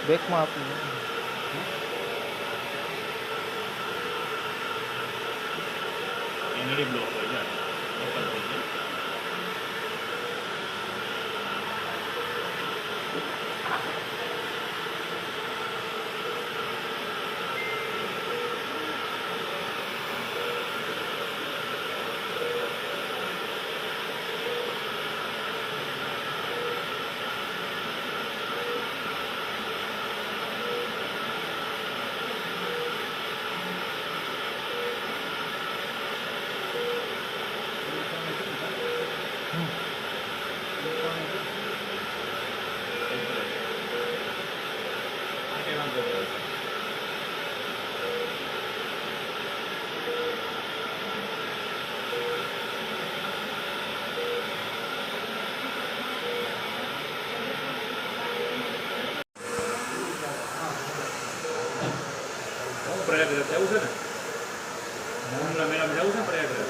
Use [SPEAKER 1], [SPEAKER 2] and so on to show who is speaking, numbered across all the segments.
[SPEAKER 1] બેકમાં આપી
[SPEAKER 2] ND block હોય છે ઓપન થઈ જાય. પ્રયાગરાજ જવું છે ને નવમના મહિનામાં જવું છે ને પ્રયાગરાજ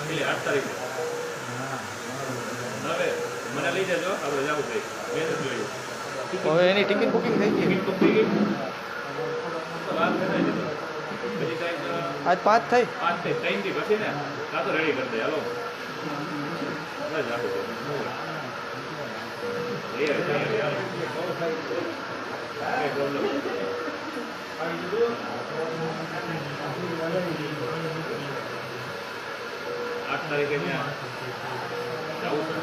[SPEAKER 2] એટલે 8 તારીખે હવે મને લઈ જજો આપણે જવું છે બે જ જોઈએ.
[SPEAKER 1] હવે એની ટિકિટ બુકિંગ થઈ ગઈ.
[SPEAKER 2] ટિકિટ બુક થઈ ગઈ તો વાત કરાય છે પછી કાંઈક
[SPEAKER 1] આજ 5 થઈ
[SPEAKER 2] 5 થી 3 થી પછી ને કાં તો રેડી કરી દે હાલો બસ આપું એ હાલો કઈ પ્રોબ્લેમ 8 તારીખે ત્યાં જવું છે.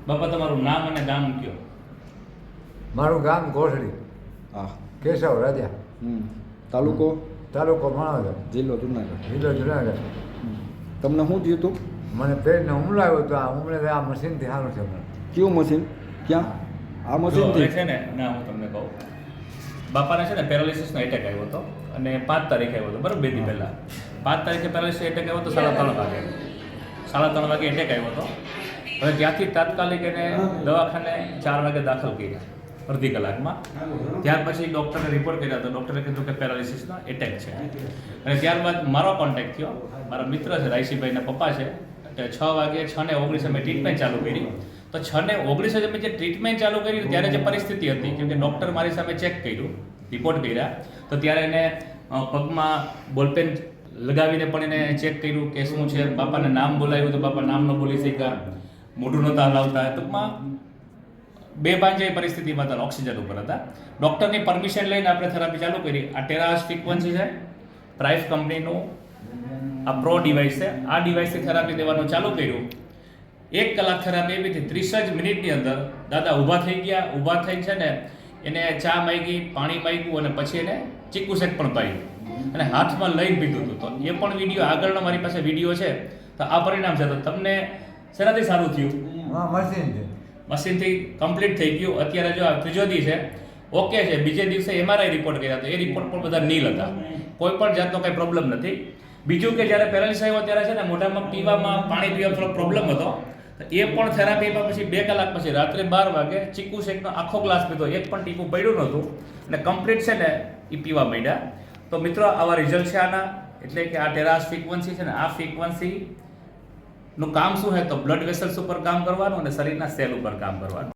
[SPEAKER 2] બાપા તમારું નામ અને ગામ કયો?
[SPEAKER 3] મારું ગામ ઘોસડી,
[SPEAKER 4] હા.
[SPEAKER 3] કેશવ રાજા,
[SPEAKER 4] તાલુકો?
[SPEAKER 3] તાલુકો માણાવદર,
[SPEAKER 4] જિલ્લો જુનાગઢ.
[SPEAKER 3] જિલ્લો જુનાગઢ.
[SPEAKER 4] તમને શું થયું હતું?
[SPEAKER 3] મને પેટને હુમલો આવ્યો હતો. આ હુમલે આ મશીનથી સારું છે મને.
[SPEAKER 4] કયું મશીન? ક્યાં? આ
[SPEAKER 2] જો
[SPEAKER 4] મશીનથી?
[SPEAKER 2] હવે છે ને ના હું તમને કહું, બાપાને છે ને પેરાલિસિસનો એટેક આવ્યો હતો અને 5 તારીખે આવ્યો હતો બરાબર, 2 દી પહેલાં 5 તારીખે પેરાલિસિસ એટેક આવ્યો હતો 3:30 વાગે. 3:30 વાગે એટેક આવ્યો હતો. હવે ત્યાંથી તાત્કાલિક એને દવાખાને 4 વાગે દાખલ કર્યા અડધી કલાકમાં. ત્યાર પછી ડૉક્ટરે રિપોર્ટ કર્યા તો ડૉક્ટરે કીધું કે પેરાલિસિસનો એટેક છે. અને ત્યારબાદ મારો કોન્ટેક્ટ થયો, મારા મિત્ર છે રાયસીભાઈના પપ્પા છે, એટલે 6 વાગે 6:19 અમે ટ્રીટમેન્ટ ચાલુ કરી. તો 6:19 અમે જે ટ્રીટમેન્ટ ચાલુ કરી ત્યારે જે પરિસ્થિતિ હતી, કેમ કે ડૉક્ટર મારી સામે ચેક કર્યું, રિપોર્ટ કર્યા, તો ત્યારે એને પગમાં બોલપેન લગાવીને પણ એને ચેક કર્યું કે શું છે. બાપાને નામ બોલાવ્યું તો બાપા નામ ન બોલી શક્યા, મોઢું નહોતા હલાવતા. ટૂંકમાં બેભાન જેવી પરિસ્થિતિમાં હતા, ઓક્સિજન ઉપર હતા. ડૉક્ટરની પરમિશન લઈને આપણે થેરાપી ચાલુ કરી. આ ટેરાસ ફ્રીક્વન્સી છે, પ્રાઇસ કંપનીનું આ પ્રો ડિવાઇસ છે. આ ડિવાઇસથી થેરાપી દેવાનું ચાલુ કર્યું. 1 કલાક થેરાપી એવી હતી. 30 જ મિનિટની અંદર દાદા ઊભા થઈ ગયા. ઊભા થઈને છે ને એને ચા માંગી, પાણી માંગ્યું અને પછી એને ચીકુ શેક પણ પાયું અને હાથમાં લઈને પીધું હતું. તો એ પણ વિડીયો આગળનો મારી પાસે વિડીયો છે. તો આ પરિણામ છે. તો તમને શેનાથી સારું થયું?
[SPEAKER 3] હા, મશીન છે.
[SPEAKER 2] મશીનથી કમ્પ્લીટ થઈ ગયું. અત્યારે જો આ ત્રીજો દિવસ છે, ઓકે છે. બીજે દિવસે MRI રિપોર્ટ કર્યા તો એ રિપોર્ટ પણ બધા નીલ હતા, કોઈ પણ જાતનો કંઈ પ્રોબ્લેમ નથી. બીજું કે જ્યારે પેરાલિસિસ આવ્યો ત્યારે છે ને મોઢામાં પીવામાં પાણી પીવામાં થોડો પ્રોબ્લેમ હતો. તો એ પણ થેરાપીમાં પછી 2 કલાક પછી રાત્રે 12 વાગે ચીકુ શેકનો આખો ગ્લાસ પીધો, એક પણ ટીપું પડ્યું નહોતું અને કમ્પ્લીટ છે ને એ પીવા માંડ્યા. તો મિત્રો આવા રિઝલ્ટ છે આના. એટલે કે આ ટેરાસ ફ્રીક્વન્સી છે ને, આ ફ્રીક્વન્સી નું કામ શું છે તો બ્લડ વેસલ્સ ઉપર કામ કરવાનું અને શરીરના સેલ ઉપર કામ કરવાનું.